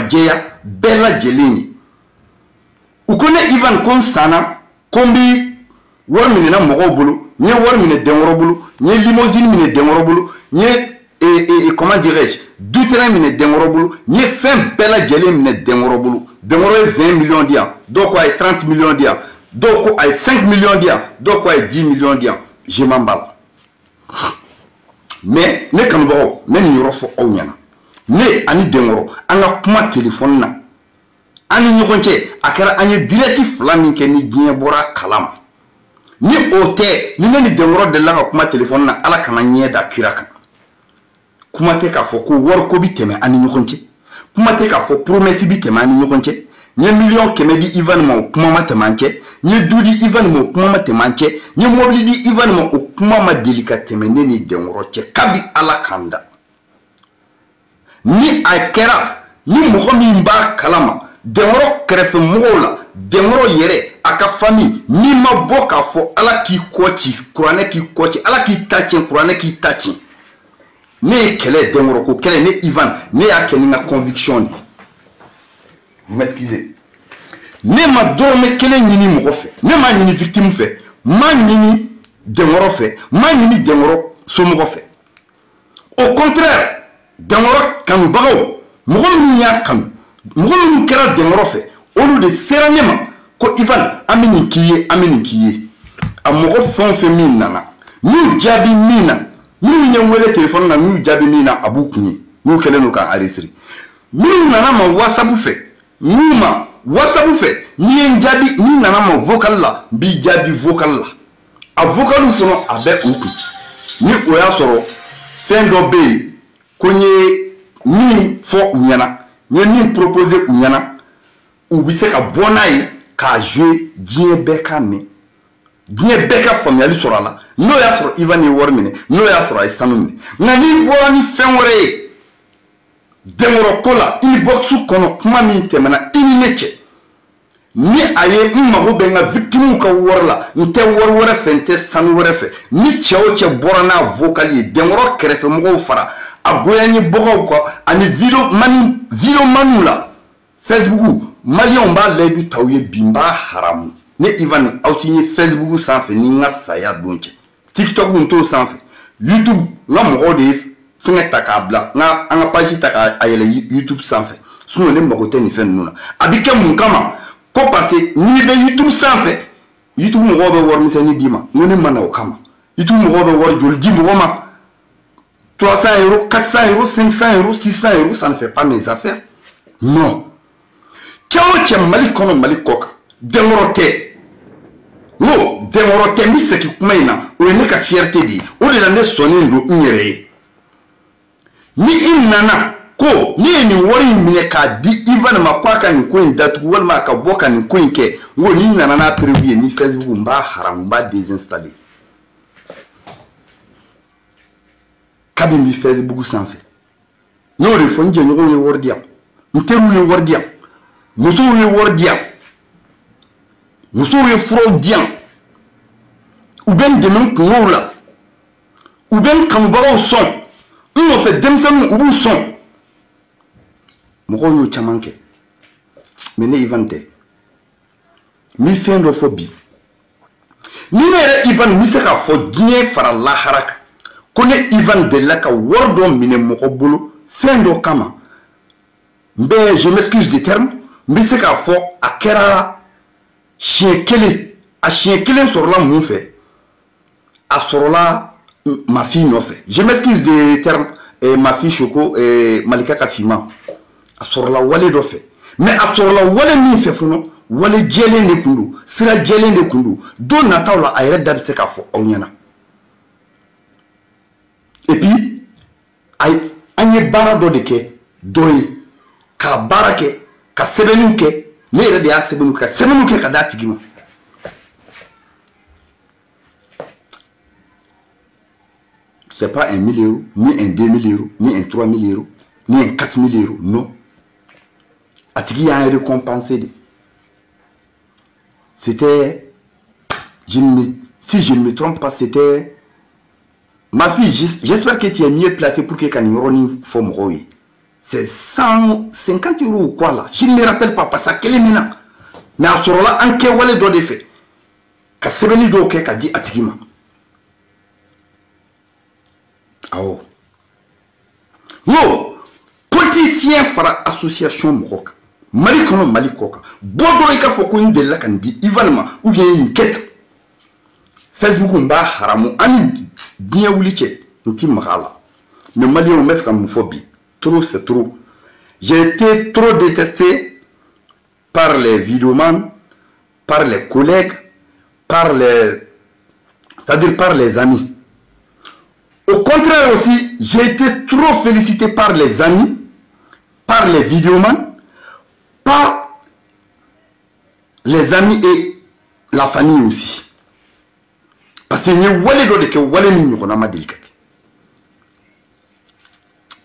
jɛya bɛɛ lajɛlen ye u ko ne Ivan ko n sanna ko n bi wari minɛna mɔgɔw bolo n ye wari minɛ Denkɔrɔ bolo n ye limousine minɛ Denkɔrɔ bolo n ye comment dirais-je du-terrain minɛ Denkɔrɔ bolo n ye fɛn bɛɛ lajɛlen minɛ Denkɔrɔ bolo Denkɔrɔ ye 20 millions di yan dɔw ko a ye 30 millions di yan dɔw ko a ye 5 millions di yan dɔw ko a ye 10 millions di yan je m'en bats mais ne kanubagaw ne nin yɔrɔ fɔ aw ɲɛna ne ani Denkɔrɔ an ka kuma téléphone na an ni ɲɔgɔn cɛ a kɛra an ye direct fila min kɛ ni diɲɛ bɔra kalama ni o tɛ ni ne ni Denkɔrɔ delila ka kuma téléphone na ala kana ɲɛ da kira kan kuma tɛ k'a fɔ ko wariko bi tɛmɛ an ni ɲɔgɔn cɛ kuma tɛ k'a fɔ promesse bi tɛmɛ an ni ɲɔgɔn cɛ n ye million 100 di Ivan ma o kuma ma tɛmɛ an cɛ n ye du di Ivan ma o kuma ma tɛmɛ an cɛ n ye mobili di Ivan ma o kuma ma deli ka tɛmɛ ne ni Denkɔrɔ cɛ kabi ala kan da ni a kɛra ni mɔgɔ min b'a kalama Denkɔrɔ kɛrɛfɛ mɔgɔw la Denkɔrɔ yɛrɛ a ka famille ni ma bɔ k'a fɔ ala k'i kɔ ci kuranɛ k'i kɔ ci ala k'i ta tiɲɛ kuranɛ k'i ta tiɲɛ ne ye kɛlɛ Denkɔrɔ ko kɛlɛ ne Ivan ne y'a kɛ ni ka conviction de vous m'excusez ne ma dɔrɔmɛ kelen ɲini mɔgɔ fɛ ne ma ɲini victime fɛ ma ɲini Denkɔrɔ fɛ ma ɲini Denkɔrɔ somɔgɔ fɛ au contraire Denkɔrɔ kanubagaw mɔgɔ minnu y'a kanu mɔgɔ minnu kɛra Denkɔrɔ fɛ olu de sera ne ma ko Ivan an bɛ nin k'i ye an bɛ nin k'i ye a mɔgɔ fɛn o fɛn min nana n'u jaabi min na minnu ye n wele téléphone na n'u jaabi min na a b'u kun ye n'u kɛlen don k'a enregistrer minnu nana ma WhatsApp fɛ n'u ma WhatsApp fɛ n'i ye n jaabi n'u nana ma vocal la n b'i jaabi vocal la a vocal fana a bɛ u kun ni o y'a sɔrɔ fɛn dɔ bɛ yen ko n ye min fɔ u ɲɛna n ye min proposer u ɲɛna u bɛ se ka bɔ n'a ye k'a jouer diɲɛ bɛɛ ka mɛn diɲɛ bɛɛ ka faamuyali sɔrɔ a la n'o y'a sɔrɔ Ivan ye wari minɛ n'o y'a sɔrɔ a ye sanu minɛ nka n'i bɔra ni fɛn wɛrɛ ye Denkɔrɔ ko la inbox kɔnɔ kuma min tɛmɛna i ni ne cɛ ni a ye n mago bɛ n ka victime ka wari la n tɛ wari wɛrɛ fɛ n tɛ sanu wɛrɛ fɛ ni cɛ o cɛ bɔra n'a vocal ye Denkɔrɔ kɛrɛfɛ mɔgɔw fara a goyanyebagaw kɔ ani video maniw la Facebook maliyɛnw b'a layidu t'aw ye bi n b'a haramu ne Ivan aw ti ye Facebook sanfɛ ni n ka saya don cɛ TikTok n t'o sanfɛ YouTube n ka mɔgɔw de ye fɛngɛ ta k'a bila n ka an ka page ta k'a yɛlɛ YouTube sanfɛ sinon ne mago tɛ nin fɛn ninnu na a bɛ kɛ mun kama ko parce que n'i bɛ YouTube sanfɛ YouTube mɔgɔw bɛ warimisɛnnin d'i ma n ko ne ma na o kama YouTube mɔgɔw bɛ wari joli di mɔgɔ ma 300 €, 400 €, 500 €, 600 €, ça ne fait pas mes affaires. Non. Ciao, ciao, Mali kono Mali koka. Denkɔrɔ tɛ. No, Denkɔrɔ tɛ. N bɛ segin kuma in na. O ye ne ka fierté de ye. O de la ne sɔnnen don n yɛrɛ ye. Ni i nana ko ni ye nin wari in minɛ k'a di Ivan ma ko a ka nin ko in datugu walima a ka bɔ ka nin ko in kɛ. N ko n'i nana n'a prévu ye ni Facebook n b'a haramu n b'a désinstaller. Kabini Facebook sanfɛ n'o de fɔ n jɛɲɔgɔnw ye wari di yan n teriw ye wari di yan musow ye wari di yan musow ye furaw di yan u bɛ n dɛmɛ n kungow la u bɛ n kanubagaw sɔn n nɔfɛ denmisɛnninw u b'u sɔn mɔgɔw y'o caman kɛ mais ne Ivan tɛ n bɛ fɛn dɔ fɔ bi ni ne yɛrɛ Ivan n bɛ se k'a fɔ diɲɛ fara lahara kan ko ne Ivan delila ka wari dɔ minɛ mɔgɔ bolo fɛn dɔ kama n bɛ je m'excuse du terme n bɛ se k'a fɔ a kɛra siɲɛ kelen a siɲɛ kelen sɔrɔla mun fɛ a sɔrɔla Mafi nɔfɛ je m'excuse du terme Mafi Choco Malika ka finman a sɔrɔla wale dɔ fɛ mais a sɔrɔla wale min fɛ fana wale jɛlen de tun don sira jɛlen de tun don don nataw la a yɛrɛ da bɛ se k'a fɔ aw ɲɛna. Et puis, an ye baara dɔ de kɛ dɔ ye ka baara kɛ ka sɛbɛnniw kɛ ne yɛrɛ de y'a sɛbɛnniw kɛ ka d'a tigi ma. C'est pas 1 000 €, ni un 2 000 €, ni un 3 000 €, ni un 4 000 €, non. A tigi y'a récompensé de. C'était, si je ne me trompe pas, c'était ma fille, j'espère que tu es mieux placée pour que Kanironi Fomroy. c'est 150 € ou quoi là. Je ne me rappelle pas parce que maintenant. Mais à ce moment-là, en Kewale doit faire. Ka sebeni do ke ka di atigima. Oh. No. Politicien fara association mokoka. Mali kono Mali koka. Bodo ika foko inde la kan di Ivanma ou bien une quête. Facebook mba haramu ani bien wuliche nti makala. Mais Mali on met comme phobie. Trop c'est trop. J'ai été trop détesté par les vidéomans, par les collègues, c'est-à-dire par les amis. Au contraire aussi, j'ai été trop félicité par les amis, par les vidéomans, par les amis et la famille aussi. Parce que nous avons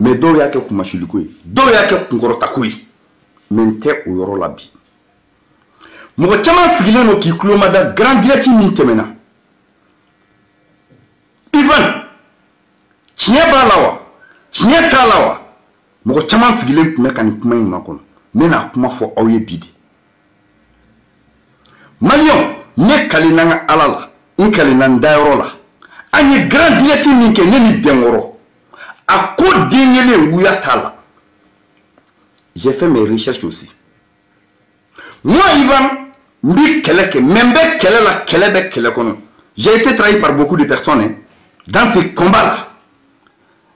mais do yake kumashilukui do yake kungorotakui mente uyoro labi mo chama sigile no ki klomada grand direct min temena Ivan chie balawa chie talawa mo chama sigile mekani kuma makon mena kuma fo oye bidi Malion ne kalinanga alala in kalinan dayrola ani grand direct min ke ne ni demoro. À quoi j'ai fait mes recherches aussi. Moi, Ivan, j'ai été trahi par beaucoup de personnes dans ces combats-là.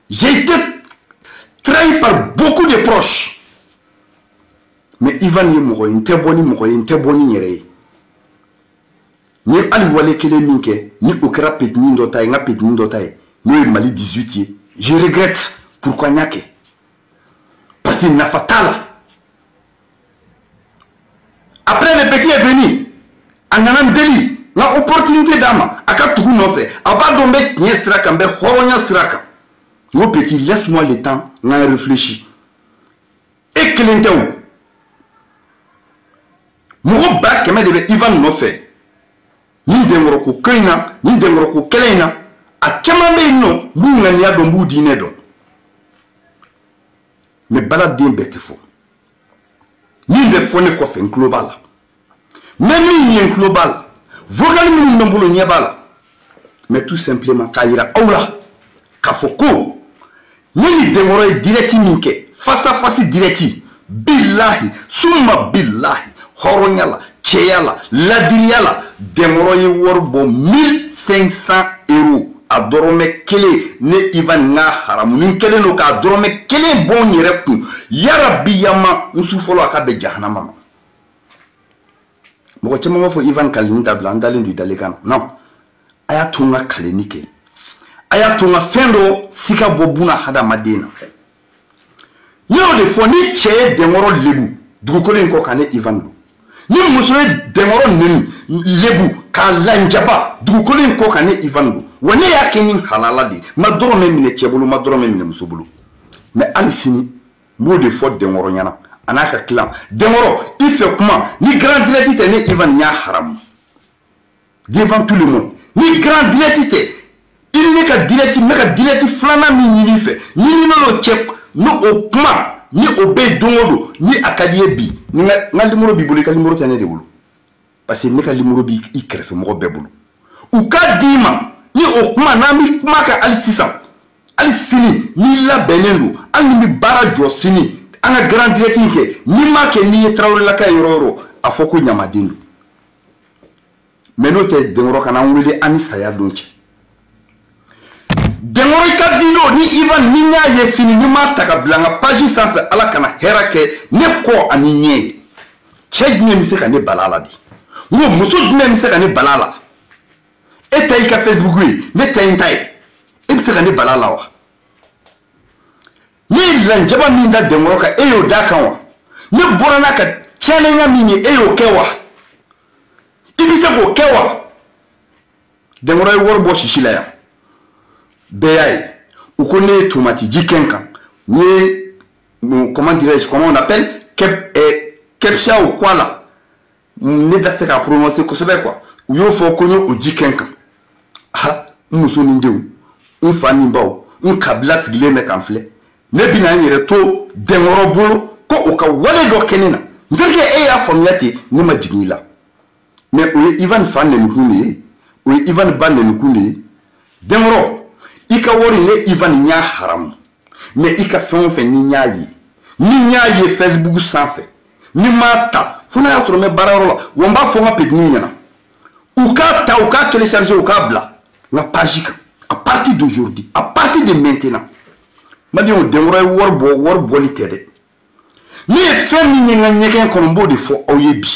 J'ai été trahi par beaucoup de proches. Mais Ivan, il était bon. Ni aliwale kele minke, ni okra petni ndotaye, nga petni ndotaye, ni Mali 18. Je regrette pourquoi Nyake. Parce qu'il n'a fatal. Après le petit est venu. En allant délit. La opportunité d'ama. Aka tout non fait. Aba dombe nye sraka mbe horonya sraka. Mon petit, laisse-moi le temps. N'a réfléchi. Et que l'intérêt. Mon bak keme debe Ivan non fait. Ni demoroko kaina, ni demoroko kelena. A chamambe no bunga niya dombu dine don. Mais balade din bete fo. Ni be fone ko fe global. Même ni global. Vogal mi ndombulo nyebal. Mais tout simplement kaira aula kafoko. Ni demoro direct minke face à face direct. Billahi summa billahi horonyala cheyala ladiriala demoro yi worbo 1500 €. A dorome kele ne Ivan nga haram ni kele no ka dorome kele bon yere fu ya rabbi yama musu folo aka be jahannama mo ko mo fo Ivan kalini tabla andale ndu dalekana non aya tunga kalenike aya tunga fendo sika bobuna hada madina yo de fo ni che de moro lebu du ko len ko kane Ivan do ni muso de moro neni lebu ka lanjaba du ko len ko kane Ivan do wone ya kenin halala di ma doro men ne chebulu ma doro men ne musobulu mais alisini mo de fo de ngoro nyana anaka klam de ngoro il fait comment ni grand directeur ne Ivan nya haram devant tout le monde ni grand directeur il ne ka directeur flana mi ni fait ni no chep no o kuma ni obe dongodo ni akadie bi ni ngal limoro bi bulu ka limoro tane de bulu parce que ne ka limoro bi i krefe mo be bulu ou ka dima ni okuma na mi maka alisisa alisini ni la benendo ani mi bara josini ana grand directing ke ni make ni trawre la kay roro afoko nyamadindu menote dengoro kana wuli ani saya donche dengoro ka video ni Ivan ni nya yesini ni mata ka blanga page sanfe ala kana herake ne ko ani nye chejne mi se ka ne balala di ngo muso dne mi se ka ne balala et taï ka Facebook oui ne taï taï et c'est quand balala wa ni lanjaba minda demoroka eyo dakanwa ni borana ka challenge minye eyo kewa ibise ko kewa demoroy worbo shishila ya beyai ukone tomati jikenka ni comment dirais-je comment on appelle kepcha ou quoi là ne da se ka prononcer ko sebe quoi uyo fo konyo ujikenka ha muso ni ndeu un fani bawo un kabla sigile me kamfle ne bina yere to deŋɔrɔ bolo ko o ka wale dɔ kɛ ne na n terikɛ e y'a faamuya ten ne ma jigin i la mais o ye Ivan fa nɛnikun de ye o ye Ivan ba nɛnikun de ye deŋɔrɔ i ka wari ne Ivan y'a haramu mais i ka fɛn o fɛn ni y'a ye ni y'a ye Facebook sanfɛ ni m'a ta fo n'a y'a sɔrɔ n bɛ baarayɔrɔ la wa n b'a fɔ n ka petini ɲɛna u k'a ta u k'a télécharger u k'a bila n ka page kan à partir d'aujourd'hui à partir de maintenant Maliɲɛnw deŋɔrɔ ye wari bɔli tɛ dɛ ne ye fɛn min ye n ka ɲɛgɛn kɔnɔ n b'o de fɔ aw ye bi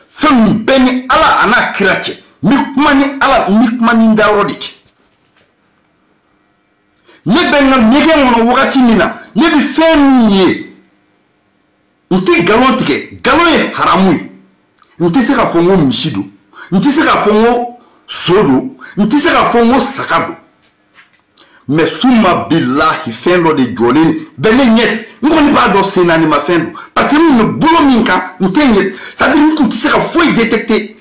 fɛn min bɛɛ ni Ala a n'a kira cɛ n bɛ kuma ni Ala n bɛ kuma ni n dayɔrɔ de cɛ ne bɛ n ka ɲɛgɛn kɔnɔ wagati min na ne bɛ fɛn min ye n tɛ nkalon tigɛ nkalon ye haramu ye n tɛ se k'a fɔ n ko misi don n tɛ se k'a fɔ n ko so don n tɛ se k'a fɔ n ko saga don mais summa billahi fɛn dɔ de jɔlen bɛ ne ɲɛfɛ n kɔni b'a dɔn sen naani ma fɛn don parce que n bɛ bolo min kan n tɛ ɲɛ c'est à dire n tun tɛ se ka foyi détecter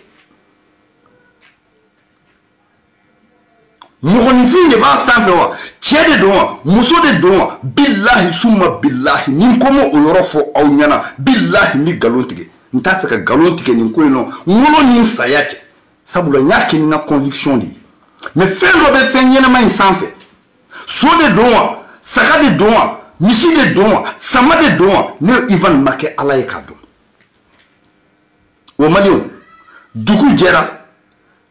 mɔgɔninfin de b'a sanfɛ wa cɛ de don wa muso de don wa billahi summa billahi ni n ko ma o yɔrɔ fɔ aw ɲɛna billahi n bɛ nkalon tigɛ n t'a fɛ ka nkalon tigɛ nin ko in nɔ n wolo ni n saya cɛ sabula n y'a kɛ ni n ka conviction de ye mais fɛn dɔ bɛ fɛn ɲɛnama in sanfɛ so de don wa saga de don wa misi de don wa sama de don wa ne Ivan ma kɛ Ala ye k'a dɔn o Maliɲɛnw dugu jɛra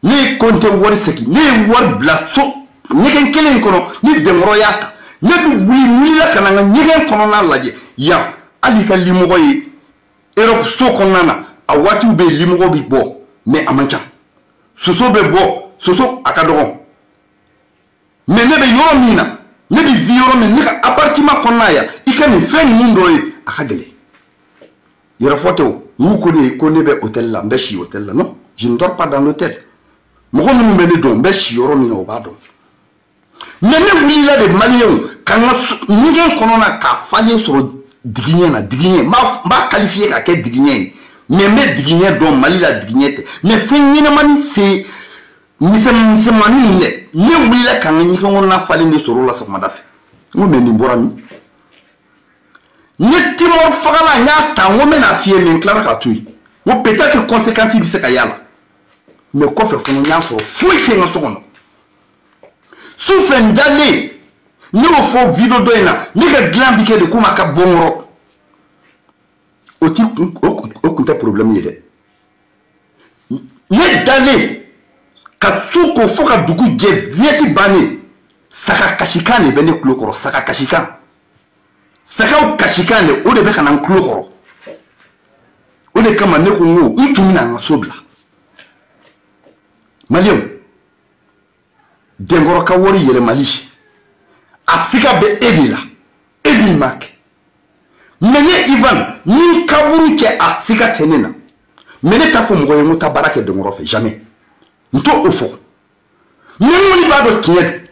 ne ye Konte wari segin ne ye wari bila so ɲɛgɛn kelen kɔnɔ ni deŋɔrɔ y'a ta ne bɛ wulila ka na n ka ɲɛgɛn kɔnɔna lajɛ yan hali ka limɔgɔ ye Europe so kɔnɔna na a waatiw bɛ yen limɔgɔ bɛ bɔ mais a man ca soso bɛ bɔ soso a ka dɔgɔ mais ne bɛ yɔrɔ min na ne bɛ vi yɔrɔ min ne ka appartement kɔnɔna yan i ka nin fɛn ninnu dɔ ye a ka gɛlɛn yɛrɛfɔ tɛ o n'u ko ne ye ko ne bɛ hôtel la n bɛ si hôtel la non je ne dors pas dans l'hôtel mɔgɔ minnu bɛ ne dɔn n bɛ si yɔrɔ min na o b'a dɔn mais ne wulila de Maliɲɛnw ka n ka ɲɛgɛn kɔnɔna k'a falen sɔrɔ digiɲɛ na digiɲɛ n b'a qualifier ka kɛ digiɲɛ ye mais n bɛ digiɲɛ dɔn Mali la digiɲɛ tɛ mais fɛn ɲɛnamani se misɛnmanin dɛ ne wulila ka n ka ɲɛgɛn kɔnɔna falen de sɔrɔ o la sɔgɔmada fɛ n ko mais nin bɔra min n ye Timor fagala n y'a ta n ko n bɛna f'i ye mais n tilara k'a to yen n ko peut-être conséquence bɛ se ka y'a la mais kɔfɛ fana n y'a sɔrɔ foyi tɛ n ka so kɔnɔ sufɛ n dalen ne y'o fɔ video dɔ in na ne ka dilan bi kɛ de komi a ka bɔ n kɔrɔ o tun tɛ problème ye dɛ ne dalen ka su ko fo ka dugu jɛ vieti bannen saga kasikan de bɛ ne tulo kɔrɔ saga kasikan sagaw kasikan de o de bɛ ka na n tulo kɔrɔ o de kama ne ko n ko n tun bɛna n ka so bila Maliɲɛnw deŋɔrɔ ka wari yɛlɛmali a siga bɛ e de la e min m'a kɛ mais ne Ivan ni kaburu cɛ a siga tɛ ne na mais ne t'a fɔ mɔgɔ ye n ko taa baara kɛ deŋɔrɔ fɛ jamais n t'o fɔ mais n kɔni b'a dɔn tiɲɛ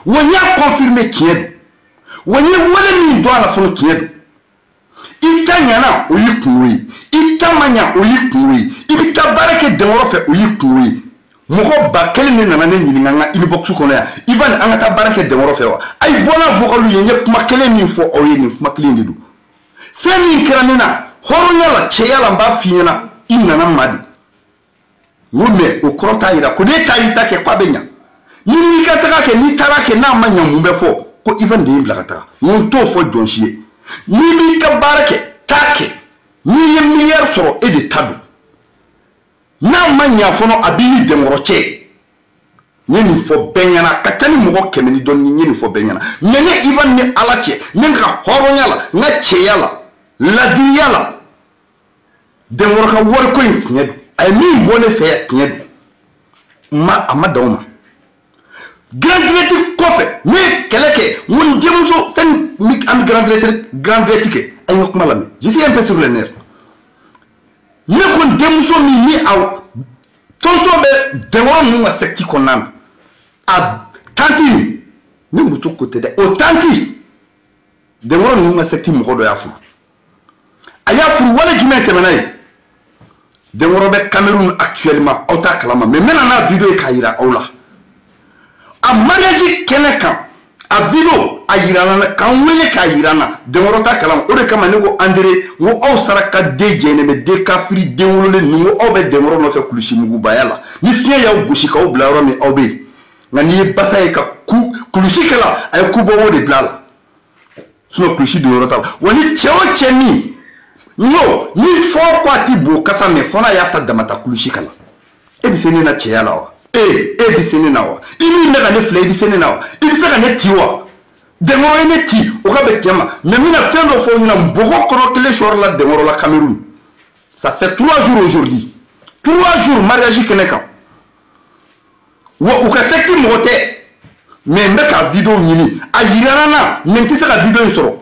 don wa n y'a confirmer tiɲɛ don wa n ye wale min dɔn a la fana tiɲɛ don i ta ɲana o y'i kungo ye i ta ma ɲa o y'i kungo ye i bɛ taa baara kɛ deŋɔrɔ fɛ o y'i kungo ye mɔgɔ ba kelen de nana ne ɲininka n ka inbox kɔnɔ yan Ivan an ka taa baara kɛ deŋɔrɔ fɛ wa a ye bɔnna vocal ye n ye kuma kelen min fɔ aw ye nin kuma kelen de don fɛn min kɛra ne na hɔrɔnya la cɛya la n b'a f'i ɲɛna i nana ma de n ko mais o kɔrɔ t'a yira ko ne ta y'i ta kɛ k'a bɛ ɲa ni n'i ka taga kɛ n'i taara kɛ n'a ma ɲa mun bɛ fɔ ko Ivan de y'i bila ka taga n ko n t'o fɔ jɔn si ye n'i b'i ka baara kɛ taa kɛ n'i ye miliyari sɔrɔ e de ta don n'a ma ɲa fɔlɔ a b'i ni deŋɔrɔ cɛ n ye nin fɔ bɛɛ ɲɛna ka ca ni mɔgɔ 100 ni dɔɔni n ye nin fɔ bɛɛ ɲɛna mais ne Ivan ni Ala cɛ ne ka hɔrɔnya la n ka cɛya la ladiriya la deŋɔrɔ ka wariko in tiɲɛ don a ye min bɔ ne fɛ yan tiɲɛ don a ma dan o ma grand directeur kɔfɛ ne ye kɛlɛ kɛ n ko n denmuso sani an bɛ grand directeur kɛ an ye kuma lamɛn je suis un peu sur les nerfs ne ko n denmuso min ni a tonton bɛ deŋɔrɔ ninnu ka secte kɔnɔna na a tanti min ne muso ko tɛ dɛ o tanti deŋɔrɔ ninnu ka secte mɔgɔ dɔ y'a furu a y'a furu wale jumɛn tɛmɛna ye deŋɔrɔ bɛ Cameroun actuellement aw t'a kalama mais n bɛna n'a video ye k'a yira aw la a mariage kɛnɛ kan a vidéo a yirana kan wele ka yirana deŋoro ta kalam o de kama ne ko André wo aw saraka de jene me de kafiri de wolole ni wo aw be deŋoro no fe kulusi mugu bayala ni fiye ya gosi ka o bla yɔrɔ min aw be ngani basa e ka kulusi kala ay ku bo wo de blala sino kulusi de yɔrɔ ta woni cɛwo cɛ ni no ni fo ko ati bo kasa me fona ya ta damata kulusi kala e bi sene na cɛya la wa e bi sene na wa ini ne ka ne fila e bi sene na wa i bi se ka ne ti wa deŋoro ne ti o ka be tiɲɛ ma mais mina fɛn dɔ fɔ ɲɛna npogo kɔnɔ kelen sɔrɔ la deŋoro la Cameroun ça fait 3 jours aujourd'hui 3 jours mariage kɛnɛ kan wa u ka secte mɔgɔ tɛ mais n bɛ ka vidéo ɲini a yirana na mais n tɛ se ka vidéo in sɔrɔ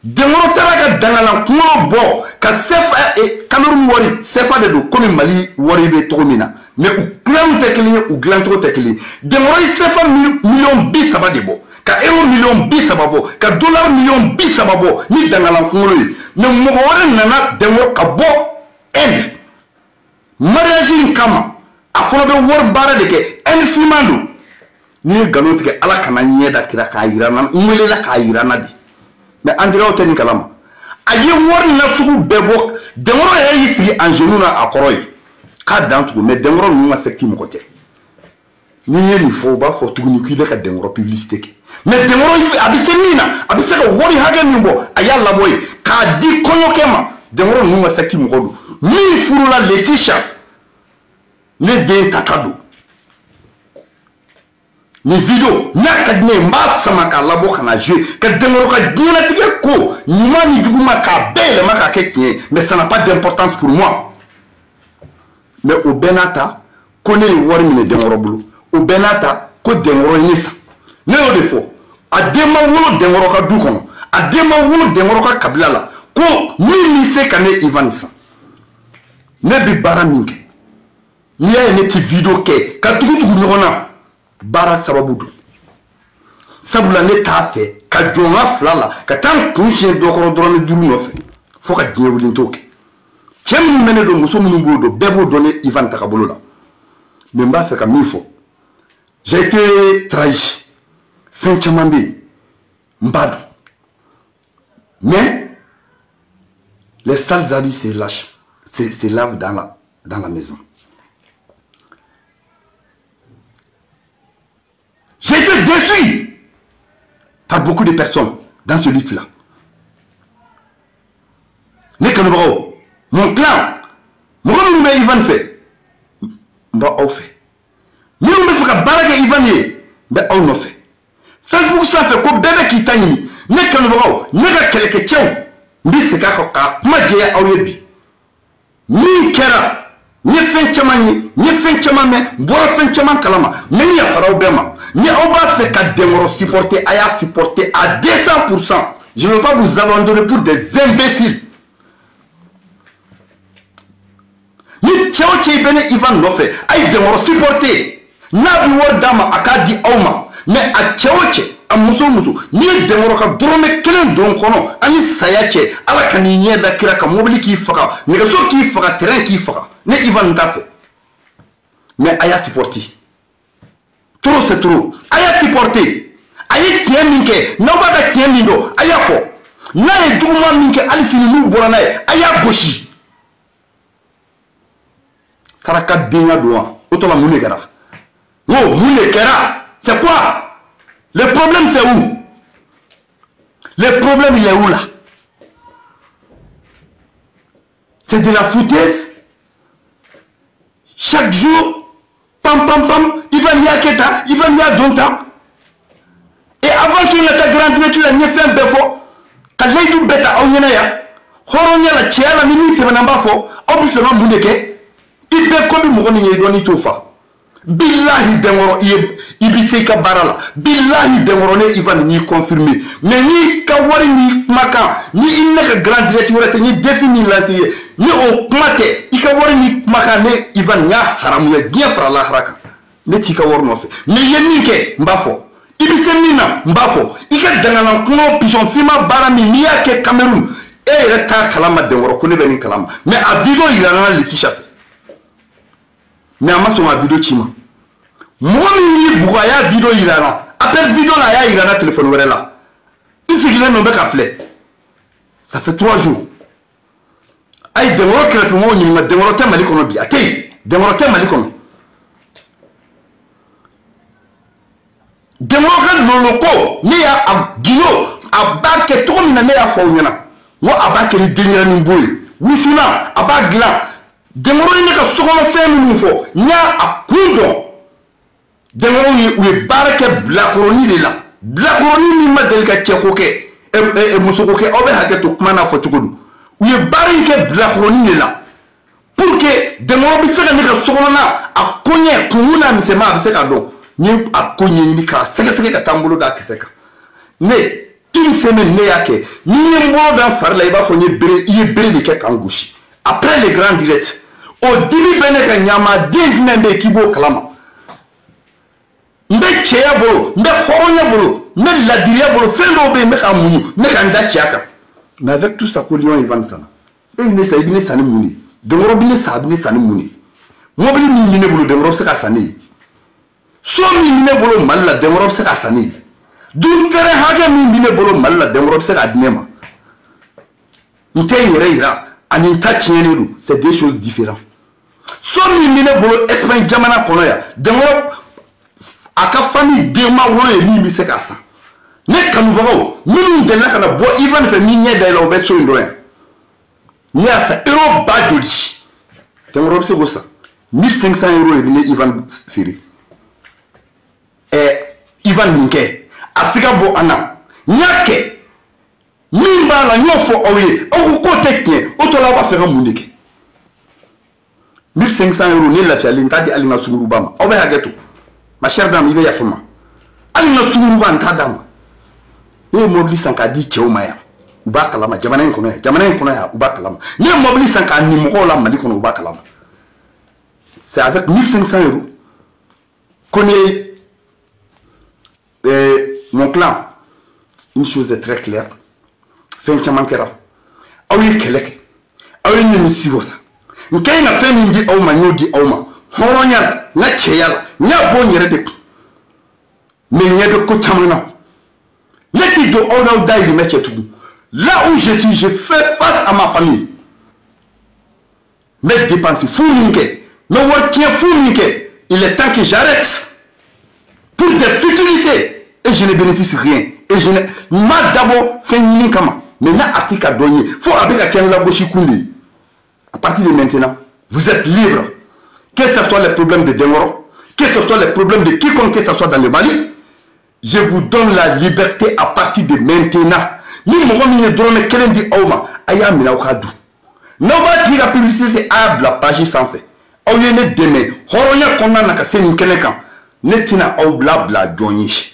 deŋoro taara ka dangalan kunkolo bɔ ka CFA Cameroun wari CFA de don komi Mali wari bɛ cogo min na mais u dilanw tɛ kelen ye u dilancogo tɛ kelen ye deŋoro ye CFA miliyɔn 30 de bɔ ka euro miliyɔn 30 bɔ ka dollar miliyɔn 30 bɔ ni dangalan kunkolo ye mais mɔgɔ wɛrɛ nana deŋoro ka bɔ Inde mariage in kama a fɔlɔ bɛ wari baara de kɛ Inde finman don n'i ye nkalon tigɛ Ala kana ɲɛ da kira k'a yirana n welela k'a yirana de mais André o tɛ nin kalama a ye wari nasugu bɛɛ bɔ deŋoro yɛrɛ y'i sigi en genou na a kɔrɔ ye k'a dan tugu mais deŋoro ninnu ka secte mɔgɔ tɛ n'i ye nin fɔ u b'a fɔ tuguni k'i bɛ ka deŋoro publicité kɛ mais deŋoro a bɛ se min na a bɛ se ka wari hakɛ min bɔ a y'a labɔ ye k'a di kɔɲɔkɛ ma deŋoro ninnu ka secte mɔgɔ don min furula Letitia ne den ta ka don ni vidéo n'a ka di ne ye n b'a sama k'a labɔ ka na jouer ka deŋoro ka diɲɛlatigɛ ko ɲuman ni juguman k'a bɛɛ yɛlɛma k'a kɛ tiɲɛ ye mais ça n'a pas d'importance pour moi mais o bɛɛ n'a ta ko ne ye wari minɛ deŋoro bolo o bɛɛ n'a ta ko deŋoro ye ne san ne y'o de fɔ a den ma wolo deŋoro ka du kɔnɔ a den ma wolo deŋoro ka kabila la ko min bɛ se ka ne Ivan san ne bɛ baara min kɛ n'i y'a ye ne tɛ vidéo kɛ ka tugu ɲɔgɔn na baara sababu don sabula ne t'a fɛ ka jɔ n ka fila la ka taa n kun siɲɛ dɔ kɔrɔ dɔrɔmɛ 5 nɔfɛ fo ka diɲɛ wuli n t'o kɛ cɛ minnu bɛ ne don muso minnu b'o dɔn bɛɛ b'o dɔn ne Ivan tagabolo la mais n b'a fɛ ka min fɔ j'ai été trahi fɛn caman bɛ yen n b'a dɔn mais les sales habits se lâchent se lavent dans la maison. J'ai été déçu par beaucoup de personnes dans ce lutte-là. Ne kanubagaw, mon clan, mɔgɔ minnu bɛ Ivan fɛ, n bɛ aw fɛ. Minnu bɛ fɛ ka baara kɛ Ivan ye, n bɛ aw nɔfɛ. Facebook sanfɛ ko bɛɛ bɛ k'i ta ɲini. Ne kanubagaw, ne ka kɛlɛkɛcɛw, n bɛ segin a kan ka kuma jɛya aw ye bi. Min kɛra, n ye fɛn caman ye, n ye fɛn caman mɛn, n bɔra fɛn caman kalama, mais n yafara aw bɛɛ ma. Ni aw b'a fɛ ka deŋoro supporter, a y'a supporter à 200%. Je ne veux pas vous abandonner pour des imbéciles. Ni cɛ o cɛ i bɛ ne Ivan nɔfɛ, a ye deŋoro supporter. N'a bɛ wari d'a ma, a k'a di aw ma. Mais a cɛ o cɛ, a muso o muso, n'i ye deŋoro ka dɔrɔmɛ 1 don kɔnɔ, ani saya cɛ, Ala ka n'i ɲɛ da kira ka mobili k'i faga, nɛgɛso k'i faga, terrain k'i faga. Ne Ivan n t'a fɛ. Mais a y'a supporter. Trop c'est trop. A y'a supporter. A ye tiɲɛ min kɛ, n'aw b'a ka tiɲɛ min dɔn, a y'a fɔ. N'a ye juguman min kɛ, hali sini n'u bɔra n'a ye, a y'a gosi. Saraka denya don wa? O tɔ la mun de kɛra? N ko mun de kɛra? C'est quoi? Le problème c'est où? Le problème il est où là? C'est de la foutaise. Chaque jour, pam pam pam, Ivan ya keta, Ivan ya donta. Et avant qu'il ne t'a grandi, tu l'as fait un peu fort. Quand j'ai du bêta, on y en a ya. Horonya la tchèa la minute, tu m'en as fort. On peut faire un mouneke. Il peut comme il m'a dit, il tofa. Billahi deŋoro ibise ka barala. Billahi deŋoro ne Ivan ni confirmé. Mais ni ka wari ni makan, ni il ne ka grand directeur ni défini la c'est ni o kumate, i ka wari ni makan ne Ivan nya haramu ya bien fra la haraka. Ne ti ka wari no fe. Mais yeni ke mbafo. Ibise mina mbafo. I ka dangana kuno pigeon fima bara mi niya ke Cameroun. E reta kalama deŋoro ko ne be ni kalama. Mais a vidéo il a Letitia fait. Mais a ma son a vidéo chima. Moi, je suis vidéo il a appel vidéo là il y a un téléphone là il s'est dit non bec à flé ça fait 3 jours ay demoro kelefe mo ni ma demoro te mali kono bi akay demoro te mali kono demoro ka loloko ni ya agino abake to mi na ne ya fo nyana wo abake ni denyira ni boye wusuna abagla demoro ni ka sokono femi ni fo nya akundo demoro ni we barake blakoroni de la blakoroni ni ma del ka chekoke e musokoke obe haketo kuma na fo chukudu oui bari ke blakoroni la pour que demoro bi fega ni ka sokolona akonye kumuna misema bi se ka do ni akonye ni ka seke ka tambulo da kiseka ne une semaine ne yake ni mbo dans farla iba fo ni bere de ke kangushi après les grands directs au début bene ka nyama ding nembe kibo kalama mbe cheya bolo mbe horonya bolo mbe ladiria bolo fendo be me ka munyu me ka nda chiaka mais avec tout ça, Lion Ivan Sana. Et il n'est pas mouni. De Robine Sabine Sani Mouni. Mobile Mine Bolo de Rob Sani. So Mine Bolo Mala de Rob Sani. D'une terre Haga Mine Bolo Mala de Rob Adnema. N'était Reira, en intachenu, c'est deux choses différentes. So Mine Bolo Espagne Jamana Konoya. De Rob Aka famille Dema Wole Mimi Sekasa. Ne kanubaro minnu de la kana bo Ivan fait minye de la obeso ndoya ni asa euro badoli demoro se gosa 1500 € ebine Ivan firi Ivan ninke afika bo ana nyake mimba la nyofo oye o ko tekne o to la ba fera mundike 1500 € ni la fiali ntadi alina sumuru bama obe hageto ma chère dame ibe yafuma alina sumuru ba ntadama ni mobili sanka di chewmaya uba kalama jamana nkono ya uba kalama ni mobili sanka ni moko la mali kono uba kalama c'est avec 1500 € connais mon plan une chose est très claire fin chamankera awi keleke awi ni misigosa nkay na femi ndi awma nyodi awma horonya na cheyala nya bo nyere de me nyebe ko chamana Là où je suis, je fais face à ma famille. Mes dépenses, il est temps que j'arrête. Pour des futilités. Et je ne bénéficie rien. Et je ne... d'abord fait une kama. Maintenant, à donner. Faut avec à la à partir de maintenant, vous êtes libre. Que ce soit les problèmes de Demoro, que ce soit les problèmes de quiconque que ce soit dans le Mali. Je vous donne la liberté à partir de maintenant. Ni mon ami drone kelendi auma aya mina okadu. No ba di la publicité à la page sans fait. Au lieu de demain, horonya konna na kaseni kelekan. Netina au blabla joigni.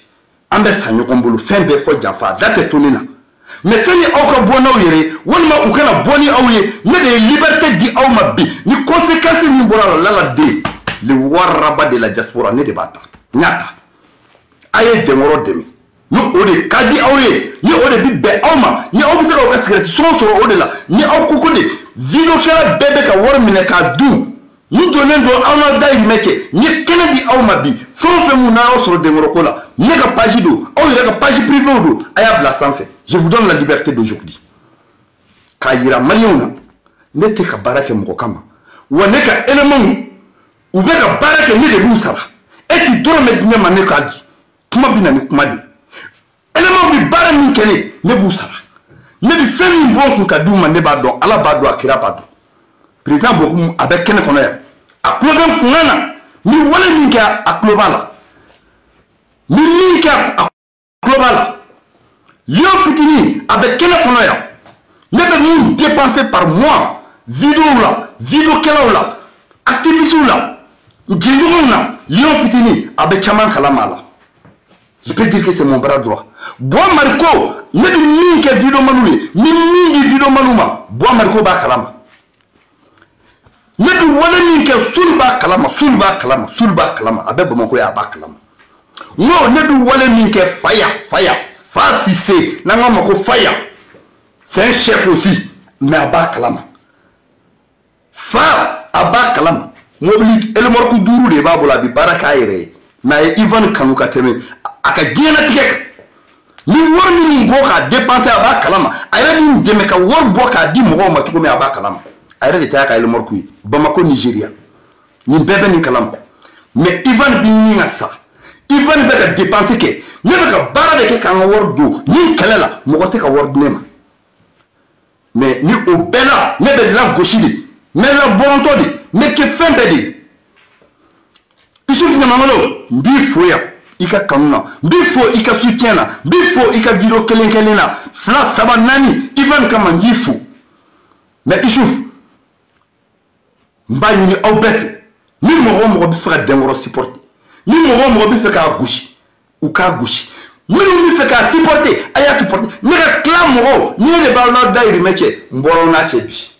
Ambe sanyo kombulu fembe fo janfa date tonina. Mais seni auka bona yere, wonma ukana boni awye, ne de liberté di auma bi. Ni conséquences ni bora la de. Le waraba de la diaspora ne debata. Nyata. Aye demoro demi no ode kadi awye ni ode bi be awma ni obi se ko secret so ode la ni akuko de video kala bebe ka wor mine ka du ni donen do awna dai meke ni kene di awma bi fo mu na o demoro ko la ni ka page do o ka page privé do aya bla sans fait je vous donne la liberté d'aujourd'hui kayira mayuna ne te ka barake mo kama wone ka élément ou be ka barake ni de busara et tu dois me dire mané ka di kuma bina ni kuma de élément bi bara min kele ne bu sara ne bi femi bon kun ka duma ne ba don ala ba do akira ba do président bokum avec kene kono ya akloben kunana ni wala min ka aklobala ni min ka aklobala lion fitini avec kene kono ya ne be mun dépenser par mois vidéo kela la activité la djindu na lion fitini avec chaman kalamala. Je peux dire que c'est mon bras droit. Bois Marco, ne dis pas que vidéo manoué, ni vidéo manouma. Bois Marco ba kalama. Ne dis pas que sulba kalama. Abe bomako ya ba kalama. Non, ne dis pas que fire. Fascissé, nanga mako fire. C'est un chef aussi, mais aba kalama. Fa aba kalama. Mobili el morku duru de babola bi baraka ere. Mais Ivan Kanuka teme a ka diɲɛnatigɛ kan ni wari min bɔ k'a dépenser a b'a kalama a yɛrɛ min dɛmɛ ka wari bɔ k'a di mɔgɔw ma cogo min a b'a kalama a yɛrɛ de ta y'a ka élémorque ye Bamako Nigeria nin bɛɛ bɛ nin kalama mais Ivan bi ɲini ka sa Ivan bɛ ka dépenser kɛ ne bɛ ka baara de kɛ k'an ka wari don ni kɛlɛ la mɔgɔ tɛ ka wari di ne ma mais ni o bɛɛ la ne bɛ lagosi de n bɛ labɔrɔntɔ de n bɛ kɛ fɛn bɛɛ de ye Issoufou Niamangolo n b'i fo yan i ka kanu na n b'i fo i ka soutien na n b'i fo i ka vidéo kelen kelen na 2 3 4 Ivan kama n b'i fo mais Issoufou n b'a ɲini aw bɛɛ fɛ ni mɔgɔ mɔgɔ bɛ fɛ ka Dɛnkɔrɔ supporter ni mɔgɔ mɔgɔ bɛ fɛ k'a gosi u k'a gosi minnu bɛ fɛ k'a supporter a y'a supporter ne ka tila mɔgɔw ni ne de b'aw n'aw dayirimɛ cɛ n bɔra aw n'a cɛ bi